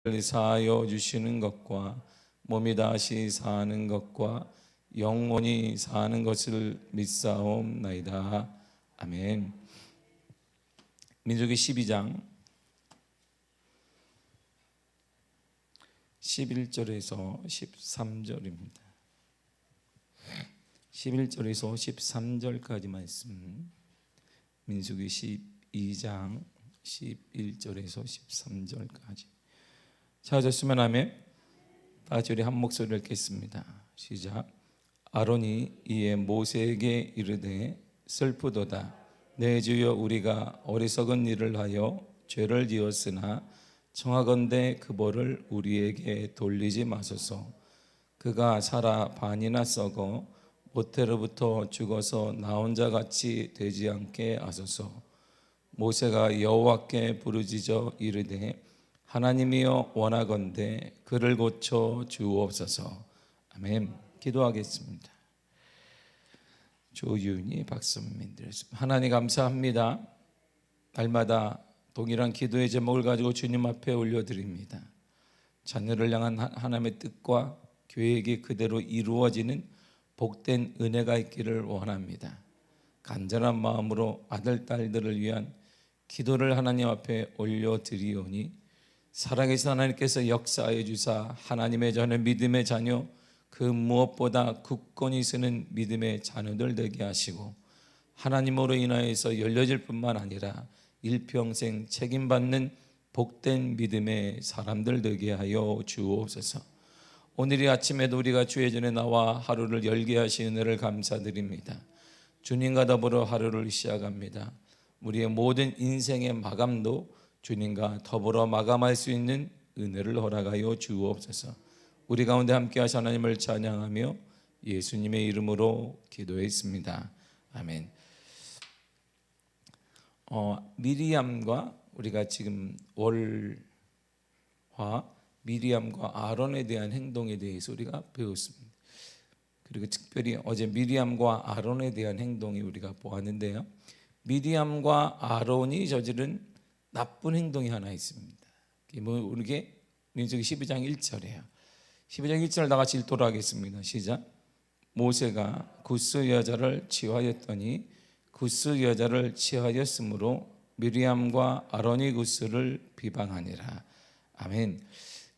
사하여 주시는 것과 몸이 다시 사는 것과 영원히 사는 것을 믿사옵나이다. 아멘. 민수기 12장 11절에서 13절입니다. 11절에서 13절까지 말씀. 민수기 12장 11절에서 13절까지. 찾았으면 하면 다 같이 우리 한 목소리를 읽겠습니다. 시작. 아론이 이에 모세에게 이르되 슬프도다. 내 주여, 우리가 어리석은 일을 하여 죄를 지었으나 청하건대 그 벌을 우리에게 돌리지 마소서. 그가 살아 반이나 썩어 모태로부터 죽어서 나 혼자 같이 되지 않게 하소서. 모세가 여호와께 부르짖어 이르되 하나님이여, 원하건대 그를 고쳐 주옵소서. 아멘. 기도하겠습니다. 조윤희 박선민 드렸습니다. 하나님 감사합니다. 날마다 동일한 기도의 제목을 가지고 주님 앞에 올려드립니다. 자녀를 향한 하나님의 뜻과 계획이 그대로 이루어지는 복된 은혜가 있기를 원합니다. 간절한 마음으로 아들, 딸들을 위한 기도를 하나님 앞에 올려드리오니 살아계신 하나님께서 역사하여 주사 하나님의 자녀, 믿음의 자녀, 그 무엇보다 굳건히 서는 믿음의 자녀들 되게 하시고 하나님으로 인하여서 열려질 뿐만 아니라 일평생 책임받는 복된 믿음의 사람들 되게 하여 주옵소서. 오늘 이 아침에도 우리가 주의 전에 나와 하루를 열게 하신 은혜를 감사드립니다. 주님과 더불어 하루를 시작합니다. 우리의 모든 인생의 마감도 주님과 더불어 마감할 수 있는 은혜를 허락하여 주옵소서. 우리 가운데 함께 하신 하나님을 찬양하며 예수님의 이름으로 기도했습니다. 아멘. 미리암과 우리가 지금 월화 미리암과 아론에 대한 행동에 대해서 우리가 배웠습니다. 그리고 특별히 어제 미리암과 아론에 대한 행동이 우리가 보았는데요. 미리암과 아론이 저지른 나쁜 행동이 하나 있습니다. 이게 민수기 12장 1절이에요. 12장 1절 다 같이 읽도록 하겠습니다. 시작. 모세가 구스 여자를 취하였더니 구스 여자를 취하였으므로 미리암과 아론이 구스를 비방하니라. 아멘.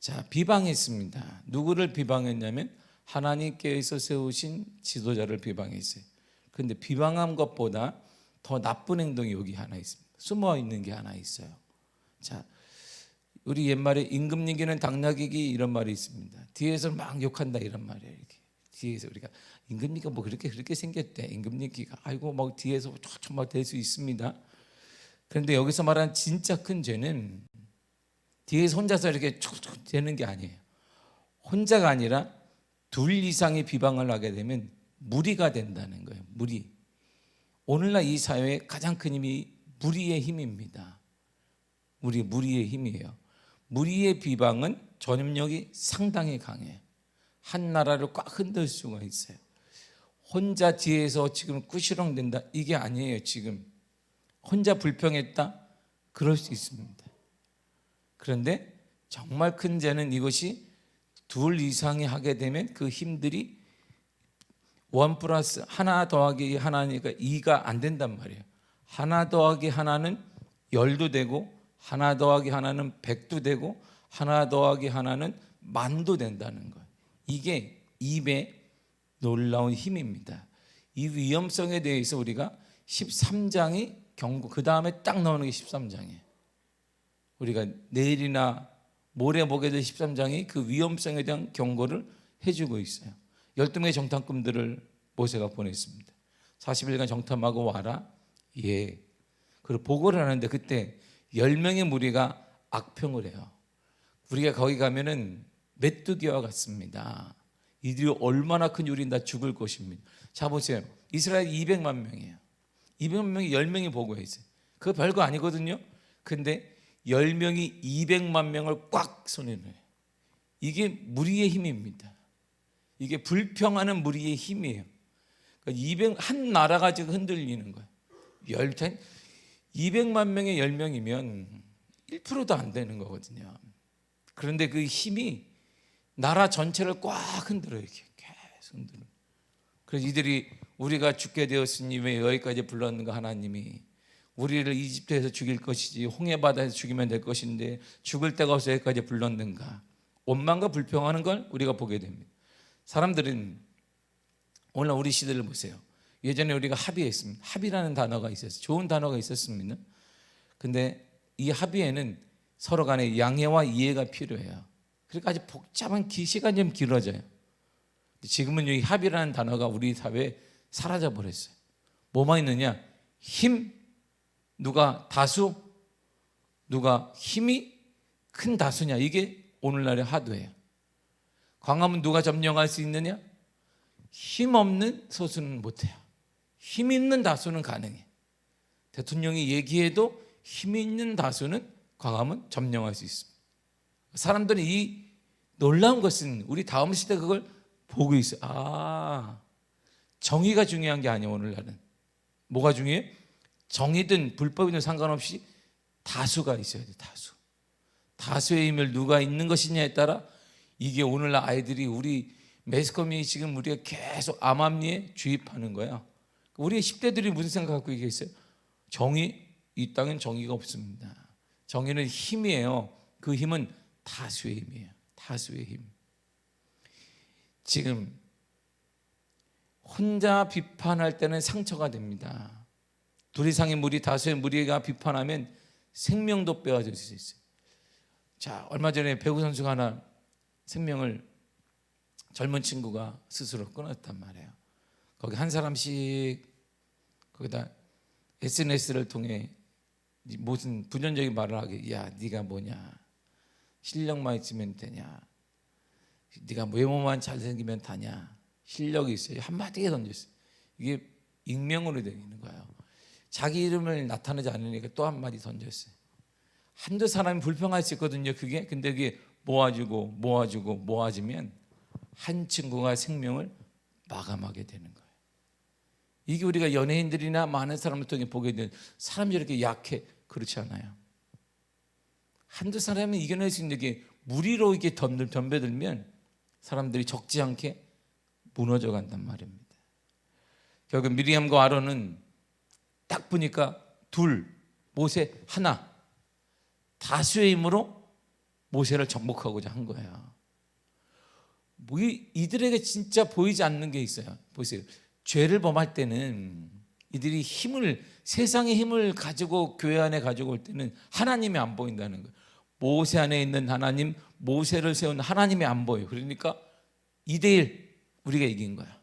자, 비방했습니다. 누구를 비방했냐면 하나님께서 세우신 지도자를 비방했어요. 그런데 비방한 것보다 더 나쁜 행동이 여기 하나 있습니다. 숨어 있는 게 하나 있어요. 자, 우리 옛말에 임금님기는 당나귀기 이런 말이 있습니다. 뒤에서 막 욕한다 이런 말이에요. 이렇게 뒤에서 우리가 임금님기가 뭐 그렇게 생겼대. 임금님기가 아이고 막 뒤에서 쫙쫙 막 될 수 있습니다. 그런데 여기서 말하는 진짜 큰 죄는 뒤에서 혼자서 이렇게 촉촉 되는 게 아니에요. 혼자가 아니라 둘 이상의 비방을 하게 되면 무리가 된다는 거예요. 무리. 오늘날 이 사회의 가장 큰 힘이 무리의 힘입니다. 무리의 힘이에요. 무리의 비방은 전염력이 상당히 강해요. 한 나라를 꽉 흔들 수가 있어요. 혼자 뒤에서 지금 꾸시렁댄다 이게 아니에요. 지금 혼자 불평했다 그럴 수 있습니다. 그런데 정말 큰 죄는 이것이 둘 이상이 하게 되면 그 힘들이 1 플러스 하나 더하기 하나니까 2가 안 된단 말이에요. 하나 더하기 하나는 10도 되고 하나 더하기 하나는 100도 되고 하나 더하기 하나는 10,000도 된다는 거예요. 이게 입의 놀라운 힘입니다. 이 위험성에 대해서 우리가 13장이 경고, 그 다음에 딱 나오는 게 13장이에요. 우리가 내일이나 모레 보게 될 13장이 그 위험성에 대한 경고를 해주고 있어요. 12명의 정탐꾼들을 모세가 보냈습니다. 40일간 정탐하고 와라. 예. 그리고 보고를 하는데 그때 10명의 무리가 악평을 해요. 우리가 거기 가면은 메뚜기와 같습니다. 이들이 얼마나 큰 유리인 다 죽을 것입니다. 자 보세요. 이스라엘 200만 명이에요. 200만 명이 10명이 보고했어요. 그거 별거 아니거든요. 근데 10명이 200만 명을 꽉 손에 넣어요. 이게 무리의 힘입니다. 이게 불평하는 무리의 힘이에요. 그러니까 한 나라가 지금 흔들리는 거예요. 200만 명의 10명이면 1%도 안 되는 거거든요. 그런데 그 힘이 나라 전체를 꽉 흔들어요. 이렇게 계속 흔들어. 그래서 이들이 우리가 죽게 되었으니 왜 여기까지 불렀는가. 하나님이 우리를 이집트에서 죽일 것이지 홍해바다에서 죽이면 될 것인데 죽을 데가 없어 여기까지 불렀는가. 원망과 불평하는 걸 우리가 보게 됩니다. 사람들은 오늘 우리 시대를 보세요. 예전에 우리가 합의했습니다. 합의라는 단어가 있었어요. 좋은 단어가 있었습니다. 근데 이 합의에는 서로 간에 양해와 이해가 필요해요. 그러니까 아주 복잡한 시간이 좀 길어져요. 지금은 이 합의라는 단어가 우리 사회에 사라져 버렸어요. 뭐만 있느냐? 힘, 누가 다수, 누가 힘이 큰 다수냐. 이게 오늘날의 화두예요. 광화문 누가 점령할 수 있느냐? 힘 없는 소수는 못해요. 힘 있는 다수는 가능해. 대통령이 얘기해도 힘 있는 다수는 광화문 점령할 수 있습니다. 사람들은 이 놀라운 것은 우리 다음 시대 그걸 보고 있어요. 정의가 중요한 게 아니에요. 오늘날은 뭐가 중요해요? 정의든 불법이든 상관없이 다수가 있어야 돼. 다수의 힘을 누가 있는 것이냐에 따라 이게 오늘날 아이들이 우리 매스컴이 지금 우리가 계속 암암리에 주입하는 거야. 우리 10대들이 무슨 생각 갖고 얘기했어요? 정의, 이 땅엔 정의가 없습니다. 정의는 힘이에요. 그 힘은 다수의 힘이에요. 다수의 힘. 지금 혼자 비판할 때는 상처가 됩니다. 둘 이상의 무리, 다수의 무리가 비판하면 생명도 빼앗을 수 있어요. 자, 얼마 전에 배구 선수가 하나 생명을 젊은 친구가 스스로 끊었단 말이에요. 거기 한 사람씩 거기다 SNS를 통해 무슨 부정적인 말을 하게, 야 네가 뭐냐, 실력만 있으면 되냐, 네가 외모만 잘생기면 다냐, 실력이 있어요. 한마디에 던졌어요. 이게 익명으로 되어 있는 거예요. 자기 이름을 나타내지 않으니까 또 한마디 던졌어요. 한두 사람이 불평할 수 있거든요. 그게. 근데 그게 모아지면 한 친구가 생명을 마감하게 되는 거예요. 이게 우리가 연예인들이나 많은 사람을 통해 보게 되는, 사람이 이렇게 약해. 그렇지 않아요. 한두 사람이 이겨낼 수 있는 게 무리로 이게 덤벼들면 사람들이 적지 않게 무너져 간단 말입니다. 결국 미리암과 아론은 딱 보니까 둘, 모세 하나, 다수의 힘으로 모세를 정복하고자 한 거예요. 이들에게 진짜 보이지 않는 게 있어요. 보세요. 죄를 범할 때는 이들이 세상의 힘을 가지고 교회 안에 가지고 올 때는 하나님이 안 보인다는 거예요. 모세 안에 있는 하나님, 모세를 세운 하나님이 안 보여요. 그러니까 2대1 우리가 이긴 거야.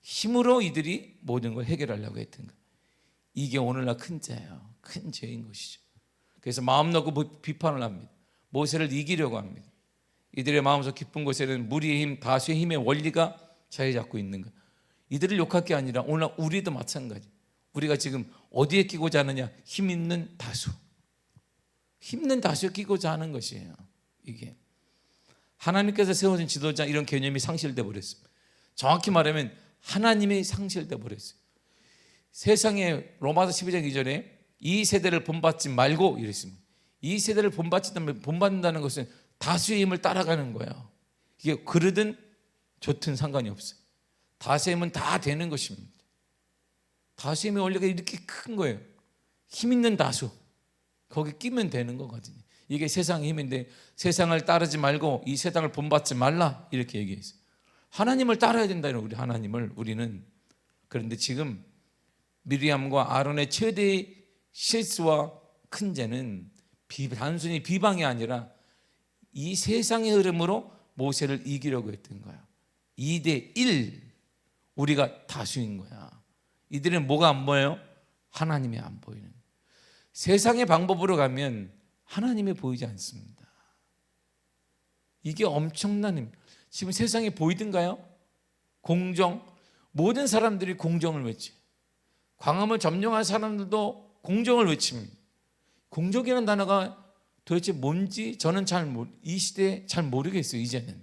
힘으로 이들이 모든 걸 해결하려고 했던 거예요. 이게 오늘날 큰 죄예요. 큰 죄인 것이죠. 그래서 마음 놓고 비판을 합니다. 모세를 이기려고 합니다. 이들의 마음속 깊은 곳에는 무리의 힘, 다수의 힘의 원리가 자리 잡고 있는 거예요. 이들을 욕할 게 아니라 오늘 우리도 마찬가지. 우리가 지금 어디에 끼고자 하느냐? 힘 있는 다수. 힘 있는 다수에 끼고자 하는 것이에요. 이게 하나님께서 세워진 지도자, 이런 개념이 상실돼 버렸습니다. 정확히 말하면 하나님이 상실돼 버렸어요. 세상에 로마서 12장 2절에 이 세대를 본받지 말고 이랬습니다. 이 세대를 본받는다는 것은 다수의 힘을 따라가는 거예요. 이게 그러든 좋든 상관이 없어요. 다수의 힘은 다 되는 것입니다. 다수의 힘의 원리가 이렇게 큰 거예요. 힘 있는 다수, 거기 끼면 되는 거거든요. 이게 세상의 힘인데 세상을 따르지 말고 이 세상을 본받지 말라, 이렇게 얘기했어요. 하나님을 따라야 된다. 우리 하나님을, 우리는. 그런데 지금 미리암과 아론의 최대의 실수와 큰 죄는 단순히 비방이 아니라 이 세상의 흐름으로 모세를 이기려고 했던 거야. 2대1, 우리가 다수인 거야. 이들은 뭐가 안 보여요? 하나님이 안 보이는. 세상의 방법으로 가면 하나님이 보이지 않습니다. 이게 엄청난 힘. 지금 세상에 보이던가요? 공정. 모든 사람들이 공정을 외치. 광화문을 점령한 사람들도 공정을 외칩니다. 공정이라는 단어가 도대체 뭔지 저는 이 시대에 잘 모르겠어요. 이제는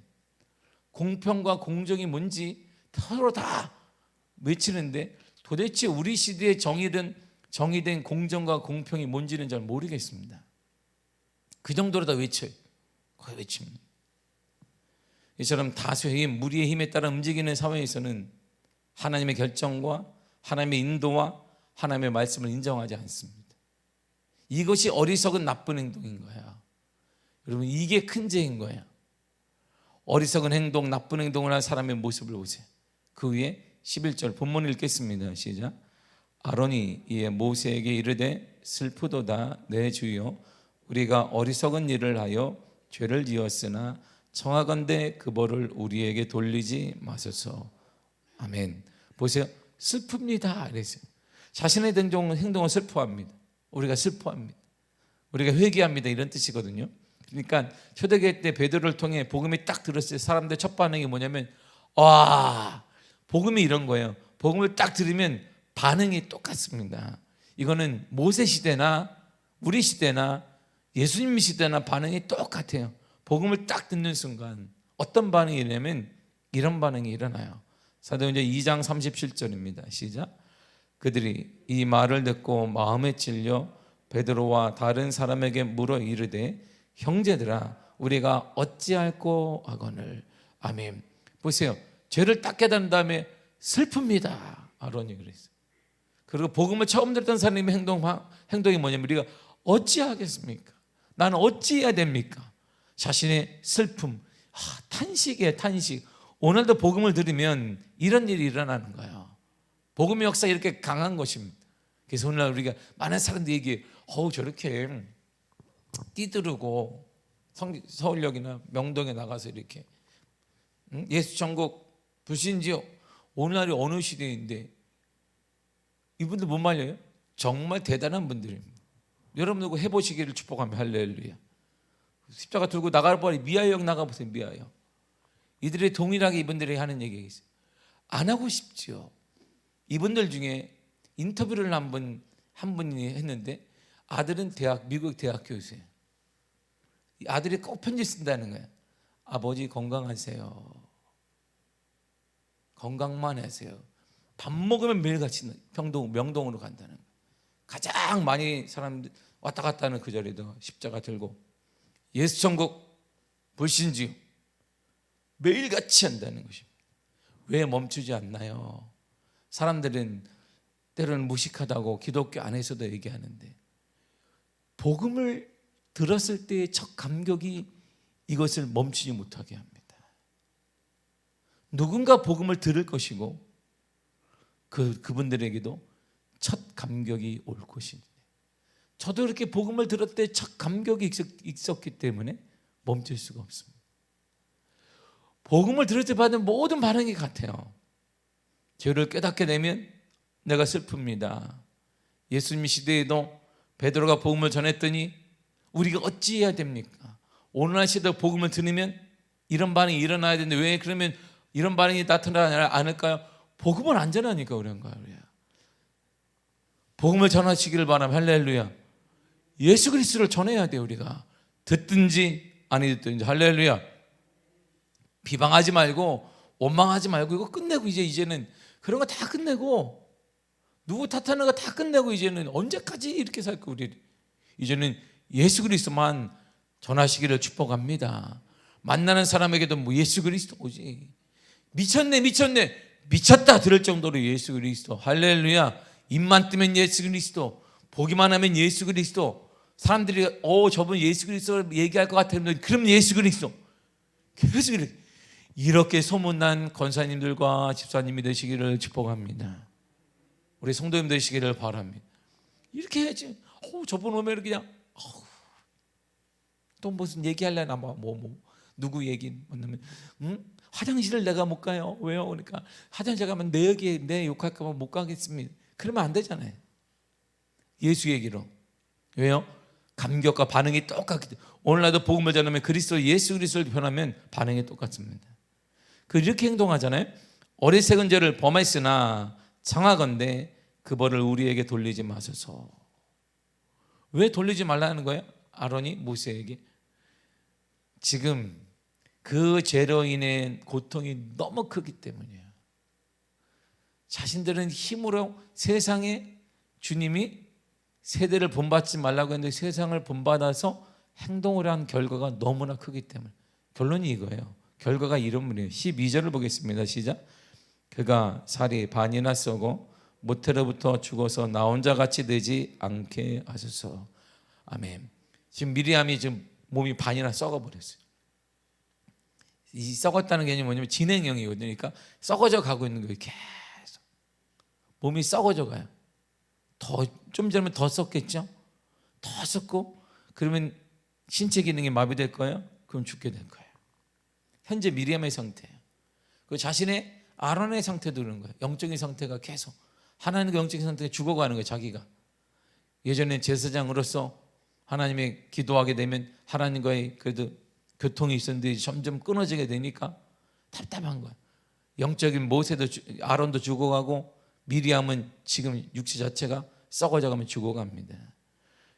공평과 공정이 뭔지 서로 다 외치는데 도대체 우리 시대의 정의된 공정과 공평이 뭔지는 잘 모르겠습니다. 그 정도로 다 외쳐요. 거의 외칩니다. 이처럼 다수의 무리의 힘에 따라 움직이는 사회에서는 하나님의 결정과 하나님의 인도와 하나님의 말씀을 인정하지 않습니다. 이것이 어리석은 나쁜 행동인 거야. 여러분, 이게 큰 죄인 거야. 어리석은 행동, 나쁜 행동을 한 사람의 모습을 보세요. 그 위에 11절 본문을 읽겠습니다. 시작. 아론이 이에 모세에게 이르되 슬프도다 내 주여, 우리가 어리석은 일을 하여 죄를 지었으나 청하건대 그 벌을 우리에게 돌리지 마소서. 아멘. 보세요. 슬픕니다. 그랬어요. 자신의 행동은 슬퍼합니다. 우리가 슬퍼합니다. 우리가 회개합니다. 이런 뜻이거든요. 그러니까 초대교회 때 베드로를 통해 복음이 딱 들었을 때 사람들 첫 반응이 뭐냐면, 와, 복음이 이런 거예요. 복음을 딱 들으면 반응이 똑같습니다. 이거는 모세 시대나 우리 시대나 예수님 시대나 반응이 똑같아요. 복음을 딱 듣는 순간 어떤 반응이 일어나면 이런 반응이 일어나요. 사도행전 2장 37절입니다. 시작. 그들이 이 말을 듣고 마음에 찔려 베드로와 다른 사람에게 물어 이르되 형제들아 우리가 어찌할꼬 하거늘. 아멘. 보세요. 죄를 딱 깨달은 다음에 슬픕니다. 아론이 그랬어요. 그리고 복음을 처음 들었던 사람의 행동이 뭐냐면 우리가 어찌하겠습니까? 나는 어찌해야 됩니까? 자신의 슬픔, 탄식이에요. 탄식. 오늘도 복음을 들으면 이런 일이 일어나는 거예요. 복음의 역사 이렇게 강한 것입니다. 그래서 오늘날 우리가 많은 사람들이 얘기해, 저렇게 뛰두르고 서울역이나 명동에 나가서 이렇게 예수 천국 불신지요. 오늘날이 어느 시대인데 이분들 못 말려요? 정말 대단한 분들입니다. 여러분들 해보시기를 축복합니다. 할렐루야. 십자가 들고 나갈 뻔히 미아역 나가보세요. 미아역. 이들이 동일하게 이분들이 하는 얘기가 있어요. 안 하고 싶지요. 이분들 중에 인터뷰를 한 분이 했는데 아들은 미국 대학 교수예요. 아들이 꼭 편지 쓴다는 거예요. 아버지 건강하세요. 건강만 하세요. 밥 먹으면 매일같이 명동으로 간다는 거예요. 가장 많이 사람들 왔다 갔다 하는 그 자리에도 십자가 들고 예수 천국 불신지요. 매일같이 한다는 것입니다. 왜 멈추지 않나요? 사람들은 때로는 무식하다고 기독교 안에서도 얘기하는데 복음을 들었을 때의 첫 감격이 이것을 멈추지 못하게 합니다. 누군가 복음을 들을 것이고 그분들에게도 첫 감격이 올 것입니다. 저도 이렇게 복음을 들을 때 첫 감격이 있었기 때문에 멈출 수가 없습니다. 복음을 들을 때 받은 모든 반응이 같아요. 죄를 깨닫게 되면 내가 슬픕니다. 예수님 시대에도 베드로가 복음을 전했더니 우리가 어찌해야 됩니까? 오늘날 시대 복음을 들으면 이런 반응이 일어나야 되는데 왜 그러면 이런 반응이 나타나지 않을까요? 복음을 안 전하니까 그런 거예요. 복음을 전하시기를 바라면 할렐루야. 예수 그리스도를 전해야 돼요. 우리가 듣든지 아니 듣든지. 할렐루야. 비방하지 말고 원망하지 말고 이거 끝내고 이제는 그런 거 다 끝내고 누구 탓하는 거 다 끝내고 이제는 언제까지 이렇게 살 거예요? 우리 이제는 예수 그리스도만 전하시기를 축복합니다. 만나는 사람에게도 뭐 예수 그리스도 오지. 미쳤네 미쳤다 들을 정도로 예수 그리스도. 할렐루야. 입만 뜨면 예수 그리스도, 보기만 하면 예수 그리스도. 사람들이 저분 예수 그리스도 얘기할 것 같았는데 그럼 예수 그리스도. 그래서 이렇게 소문난 권사님들과 집사님이 되시기를 축복합니다. 우리 성도님 되시기를 바랍니다. 이렇게 해야지. 저분 오면 그냥 또 무슨 얘기하려나 누구 얘기 만나면 화장실을 내가 못 가요. 왜요? 그러니까 화장실 가면 내 욕할까 봐 못 가겠습니다. 그러면 안 되잖아요. 예수 얘기로. 왜요? 감격과 반응이 똑같기 때문에. 오늘날도 복음을 전하면 그리스도 예수 그리스도를 변하면 반응이 똑같습니다. 이렇게 행동하잖아요. 어리석은 죄를 범했으나 청하건대 그 벌을 우리에게 돌리지 마소서. 왜 돌리지 말라는 거예요? 아론이 모세에게. 지금 그 죄로 인해 고통이 너무 크기 때문이에요. 자신들은 힘으로 세상에 주님이 세대를 본받지 말라고 했는데 세상을 본받아서 행동을 한 결과가 너무나 크기 때문에. 결론이 이거예요. 결과가 이런 분이에요. 12절을 보겠습니다. 시작. 그가 살이 반이나 썩어 모태로부터 죽어서 나 혼자 같이 되지 않게 하소서. 아멘. 지금 미리암이 지금 몸이 반이나 썩어버렸어요. 이 썩었다는 개념이 뭐냐면 진행형이거든요. 그러니까 썩어져 가고 있는 거예요. 계속 몸이 썩어져 가요. 좀 전에 더 썩겠죠. 더 썩고 그러면 신체 기능이 마비될 거예요. 그럼 죽게 될 거예요. 현재 미리암의 상태예요. 그 자신의 아론의 상태도 그런 거예요. 영적인 상태가 계속 하나님과 영적인 상태가 죽어가는 거예요. 자기가 예전에 제사장으로서 하나님의 기도하게 되면 하나님과의 그래도 교통이 있었는데 점점 끊어지게 되니까 답답한 거예요. 영적인 모세도 아론도 죽어가고 미리암은 지금 육체 자체가 썩어져가면 죽어갑니다.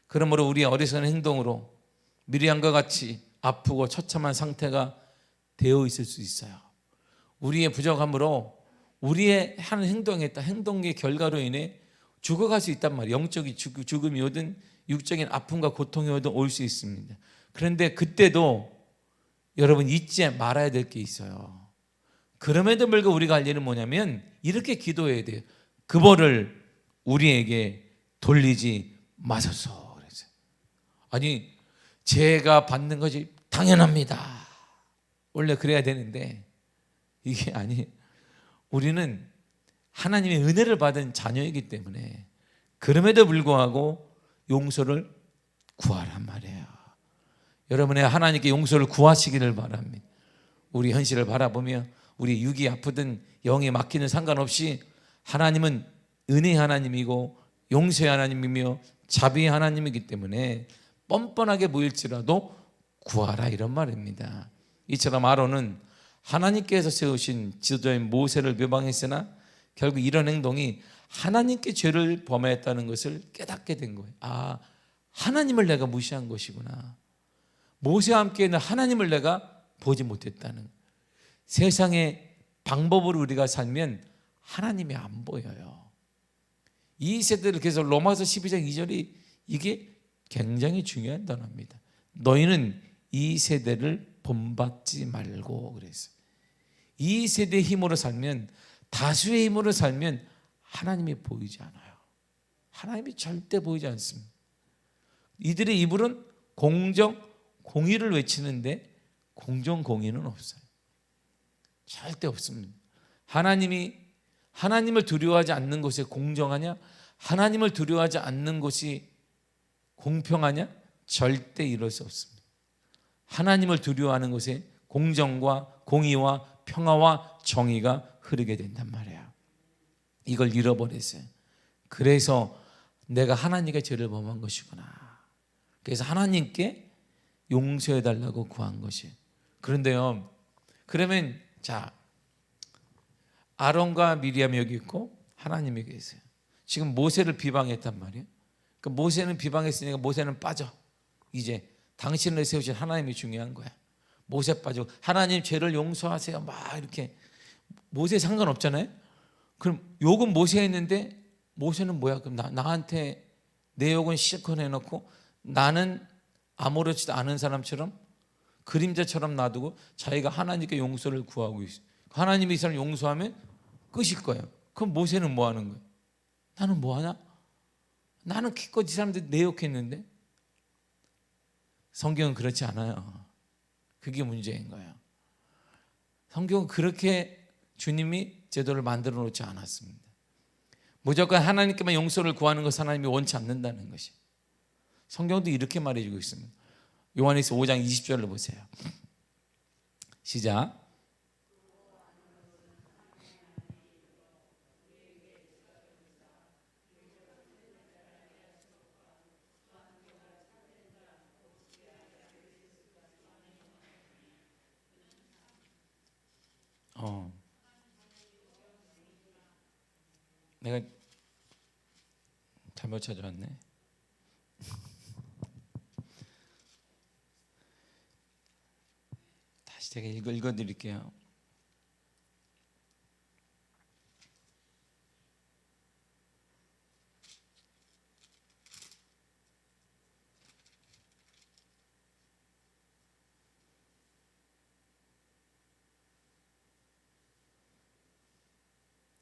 그러므로 우리의 어리석은 행동으로 미리암과 같이 아프고 처참한 상태가 되어 있을 수 있어요. 우리의 부족함으로 우리의 하는 행동의 결과로 인해 죽어갈 수 있단 말이에요. 영적인 죽음이 오든 육적인 아픔과 고통이 오든 올 수 있습니다. 그런데 그때도 여러분 잊지 말아야 될 게 있어요. 그럼에도 불구하고 우리가 할 일은 뭐냐면 이렇게 기도해야 돼요. 그 벌을 우리에게 돌리지 마소서. 그래서 아니 제가 받는 것이 당연합니다. 원래 그래야 되는데 이게 아니, 우리는 하나님의 은혜를 받은 자녀이기 때문에 그럼에도 불구하고 용서를 구하란 말이에요. 여러분의 하나님께 용서를 구하시기를 바랍니다. 우리 현실을 바라보며 우리 육이 아프든 영이 막히는 상관없이 하나님은 은혜의 하나님이고 용서의 하나님이며 자비의 하나님이기 때문에 뻔뻔하게 보일지라도 구하라 이런 말입니다. 이처럼 아론은 하나님께서 세우신 지도자인 모세를 묘방했으나 결국 이런 행동이 하나님께 죄를 범했다는 것을 깨닫게 된 거예요. 아, 하나님을 내가 무시한 것이구나. 모세와 함께 있는 하나님을 내가 보지 못했다는. 세상의 방법으로 우리가 살면 하나님이 안 보여요. 이 세대를 계속 로마서 12장 2절이 이게 굉장히 중요한 단어입니다. 너희는 이 세대를 본받지 말고 그랬어요. 이 세대의 힘으로 살면, 다수의 힘으로 살면 하나님이 보이지 않아요. 하나님이 절대 보이지 않습니다. 이들의 입으로는 공정, 공의를 외치는데 공정, 공의는 없어요. 절대 없습니다. 하나님을 두려워하지 않는 것이 공정하냐? 하나님을 두려워하지 않는 것이 공평하냐? 절대 이럴 수 없습니다. 하나님을 두려워하는 것에 공정과 공의와 평화와 정의가 흐르게 된단 말이에요. 이걸 잃어버렸어요. 그래서 내가 하나님께 죄를 범한 것이구나. 그래서 하나님께 용서해 달라고 구한 것이에요. 그런데요, 그러면 자, 아론과 미리암이 여기 있고 하나님이 계세요. 지금 모세를 비방했단 말이에요. 그 모세는 비방했으니까 모세는 빠져. 이제 당신을 세우신 하나님이 중요한 거야. 모세 빠지고 하나님 죄를 용서하세요. 막 이렇게 모세 상관없잖아요. 그럼 욕은 모세 했는데 모세는 뭐야? 그럼 나한테 내 욕은 실컷 해놓고 나는 아무렇지도 않은 사람처럼 그림자처럼 놔두고 자기가 하나님께 용서를 구하고 있어요. 하나님이 이 사람을 용서하면 끝일 거예요. 그럼 모세는 뭐 하는 거예요? 나는 뭐 하냐? 나는 기껏 이 사람들 내 욕했는데. 성경은 그렇지 않아요. 그게 문제인 거예요. 성경은 그렇게 주님이 제도를 만들어 놓지 않았습니다. 무조건 하나님께만 용서를 구하는 것을 하나님이 원치 않는다는 것이. 성경도 이렇게 말해주고 있습니다. 요한일서 5장 20절을 보세요. 시작. 내가 잘못 찾아왔네. 다시 제가 읽어드릴게요.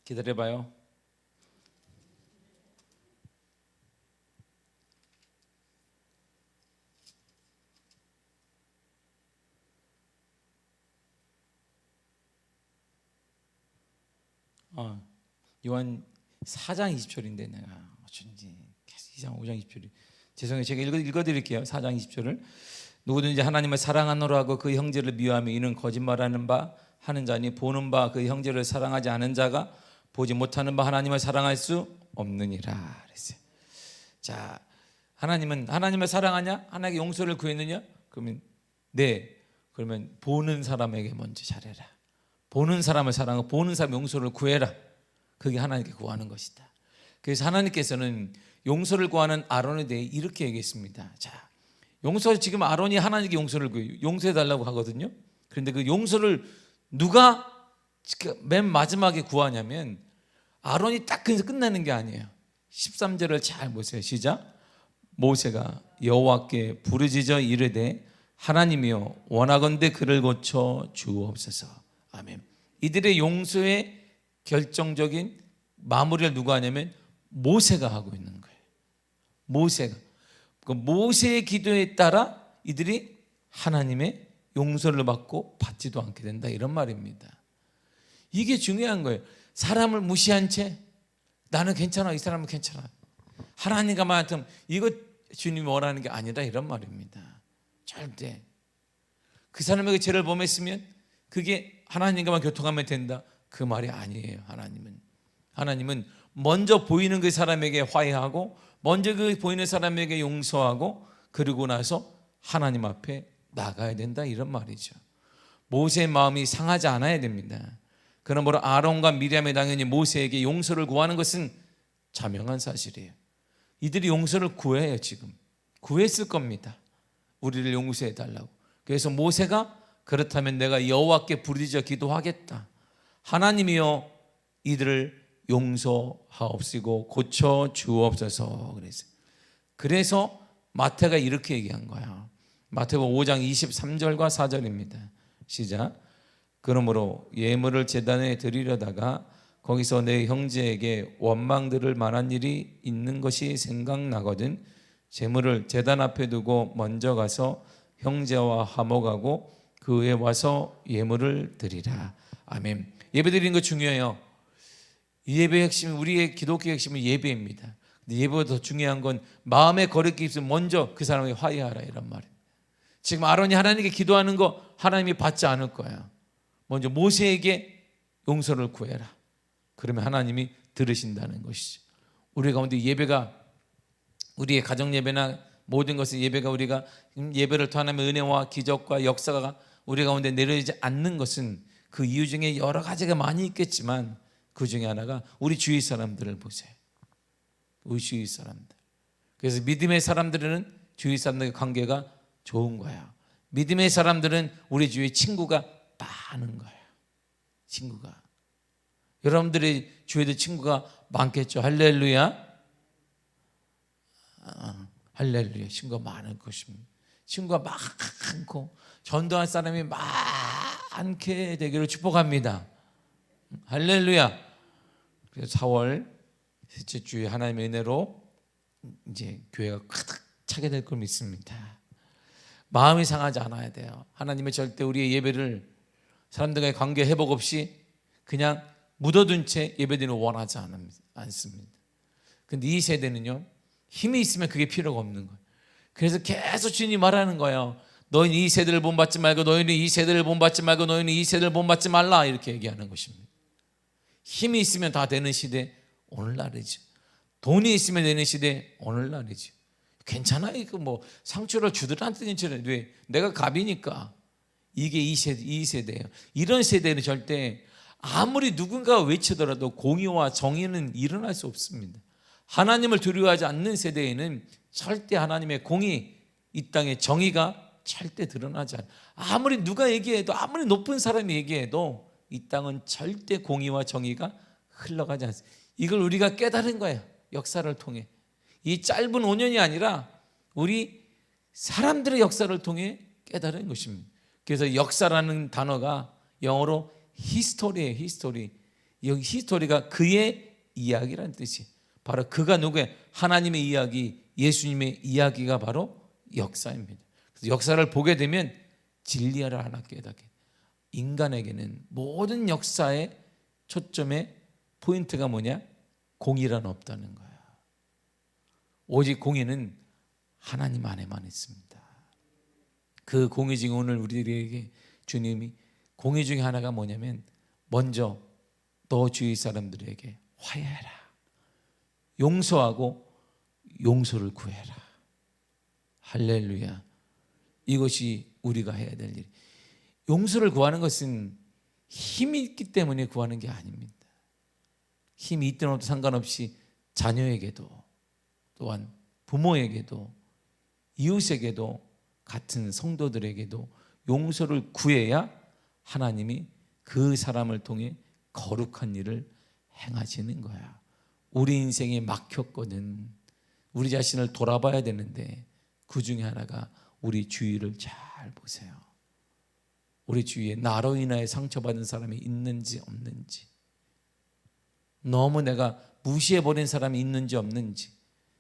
기다려봐요. 요한 4장 20절인데 내가 어쩐지 계속 2장 5장 20절이 죄송해요. 제가 읽어드릴게요. 4장 20절을 누구든지 하나님을 사랑하노라 하고 그 형제를 미워하며 이는 거짓말하는 바 하는 자니 보는 바 그 형제를 사랑하지 않은 자가 보지 못하는 바 하나님을 사랑할 수 없느니라 그랬어요. 자, 하나님을 사랑하냐? 하나님께 용서를 구했느냐? 그러면 네. 그러면 보는 사람에게 먼저 잘해라. 보는 사람을 사랑하고 보는 사람 용서를 구해라. 그게 하나님께 구하는 것이다. 그래서 하나님께서는 용서를 구하는 아론에 대해 이렇게 얘기했습니다. 자, 용서 지금 아론이 하나님께 용서를 구해요. 용서해 달라고 하거든요. 그런데 그 용서를 누가 맨 마지막에 구하냐면 아론이 딱 그래서 끝나는 게 아니에요. 13절을 잘 보세요. 시작. 모세가 여호와께 부르짖어 이르되 하나님이여 원하건대 그를 고쳐 주옵소서. 아멘. 이들의 용서의 결정적인 마무리를 누가 하냐면 모세가 하고 있는 거예요. 모세가. 그 모세의 기도에 따라 이들이 하나님의 용서를 받고 받지도 않게 된다 이런 말입니다. 이게 중요한 거예요. 사람을 무시한 채 나는 괜찮아, 이 사람은 괜찮아, 하나님과 만큼 이거 주님이 원하는 게 아니라 이런 말입니다. 절대 그 사람에게 죄를 범했으면 그게 하나님과만 교통하면 된다 그 말이 아니에요. 하나님은 먼저 보이는 그 사람에게 화해하고 먼저 그 보이는 사람에게 용서하고 그러고 나서 하나님 앞에 나가야 된다 이런 말이죠. 모세의 마음이 상하지 않아야 됩니다. 그러므로 아론과 미리암이 당연히 모세에게 용서를 구하는 것은 자명한 사실이에요. 이들이 용서를 구해요. 지금 구했을 겁니다. 우리를 용서해 달라고. 그래서 모세가 그렇다면 내가 여호와께 부르짖어 기도하겠다. 하나님이여 이들을 용서하옵시고 고쳐 주옵소서 그랬어요. 그래서 마태가 이렇게 얘기한 거야. 마태복음 5장 23절과 4절입니다. 시작. 그러므로 예물을 제단에 드리려다가 거기서 내 형제에게 원망들을 만한 일이 있는 것이 생각나거든 제물을 제단 앞에 두고 먼저 가서 형제와 화목하고 그 후에 와서 예물을 드리라. 아멘. 예배 드리는 거 중요해요. 이 예배의 핵심, 우리의 기독교의 핵심은 예배입니다. 근데 예배보다 더 중요한 건 마음의 거룩이 있으면 먼저 그 사람에게 화해하라 이런 말이에요. 지금 아론이 하나님께 기도하는 거 하나님이 받지 않을 거예요. 먼저 모세에게 용서를 구해라. 그러면 하나님이 들으신다는 것이죠. 우리 가운데 예배가 우리의 가정 예배나 모든 것의 예배가 우리가 예배를 통하면 은혜와 기적과 역사가 우리 가운데 내려지지 않는 것은 그 이유 중에 여러 가지가 많이 있겠지만 그 중에 하나가 우리 주위 사람들을 보세요. 우리 주위 사람들. 그래서 믿음의 사람들은 주위 사람들의 관계가 좋은 거야. 믿음의 사람들은 우리 주위에 친구가 많은 거예요. 친구가. 여러분들의 주위에도 친구가 많겠죠. 할렐루야. 할렐루야. 친구가 많을 것입니다. 친구가 많고 전도할 사람이 많게 되기를 축복합니다. 할렐루야. 그래서 4월 셋째 주에 하나님의 은혜로 이제 교회가 가득 차게 될 걸 믿습니다. 마음이 상하지 않아야 돼요. 하나님의 절대 우리의 예배를 사람들과의 관계 회복 없이 그냥 묻어둔 채 예배드리는 원하지 않습니다. 근데 이 세대는요, 힘이 있으면 그게 필요가 없는 거예요. 그래서 계속 주님이 말하는 거예요. 너희는 이 세대를 본받지 말고, 너희는 이 세대를 본받지 말고, 너희는 이 세대를 본받지 말라, 이렇게 얘기하는 것입니다. 힘이 있으면 다 되는 시대 오늘날이죠. 돈이 있으면 되는 시대 오늘날이죠. 괜찮아요. 이거 뭐 상처를 주더라한테 괜찮아요. 왜? 내가 갑이니까. 이게 이 세대예요. 이런 세대는 절대 아무리 누군가가 외치더라도 공의와 정의는 일어날 수 없습니다. 하나님을 두려워하지 않는 세대에는 절대 하나님의 공의, 이 땅의 정의가 절대 드러나지 않아요. 아무리 누가 얘기해도, 아무리 높은 사람이 얘기해도 이 땅은 절대 공의와 정의가 흘러가지 않습니다. 이걸 우리가 깨달은 거예요. 역사를 통해. 이 짧은 5년이 아니라 우리 사람들의 역사를 통해 깨달은 것입니다. 그래서 역사라는 단어가 영어로 히스토리예요. 히스토리. 여기 히스토리가 그의 이야기라는 뜻이 바로 그가 누구의 하나님의 이야기, 예수님의 이야기가 바로 역사입니다. 그래서 역사를 보게 되면 진리를 하나 깨닫게. 인간에게는 모든 역사의 초점의 포인트가 뭐냐? 공의란 없다는 거야. 오직 공의는 하나님 안에만 있습니다. 그 공의 중에 오늘 우리에게 주님이 공의 중에 하나가 뭐냐면 먼저 너 주위 사람들에게 화해해라. 용서하고 용서를 구해라. 할렐루야. 이것이 우리가 해야 될 일. 용서를 구하는 것은 힘이 있기 때문에 구하는 게 아닙니다. 힘이 있든 없든 상관없이 자녀에게도 또한 부모에게도 이웃에게도 같은 성도들에게도 용서를 구해야 하나님이 그 사람을 통해 거룩한 일을 행하시는 거야. 우리 인생이 막혔거든. 우리 자신을 돌아봐야 되는데 그 중에 하나가 우리 주위를 잘 보세요. 우리 주위에 나로 인하여 상처받은 사람이 있는지 없는지, 너무 내가 무시해버린 사람이 있는지 없는지,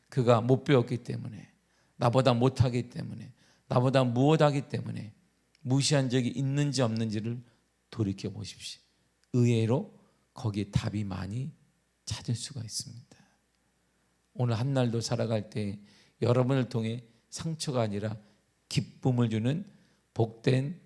그가 못 배웠기 때문에, 나보다 못하기 때문에, 나보다 무엇하기 때문에 무시한 적이 있는지 없는지를 돌이켜 보십시오. 의외로 거기에 답이 많이 찾을 수가 있습니다. 오늘 한 날도 살아갈 때 여러분을 통해 상처가 아니라 기쁨을 주는 복된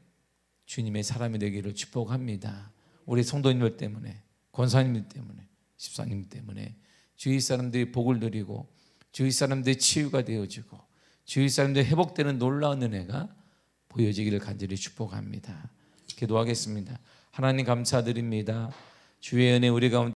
주님의 사람이 되기를 축복합니다. 우리 성도님들 때문에, 권사님들 때문에, 집사님 때문에 주위 사람들이 복을 누리고 주위 사람들이 치유가 되어지고 주위 사람들이 회복되는 놀라운 은혜가 보여지기를 간절히 축복합니다. 기도하겠습니다. 하나님 감사드립니다. 주의 은혜 우리 가운데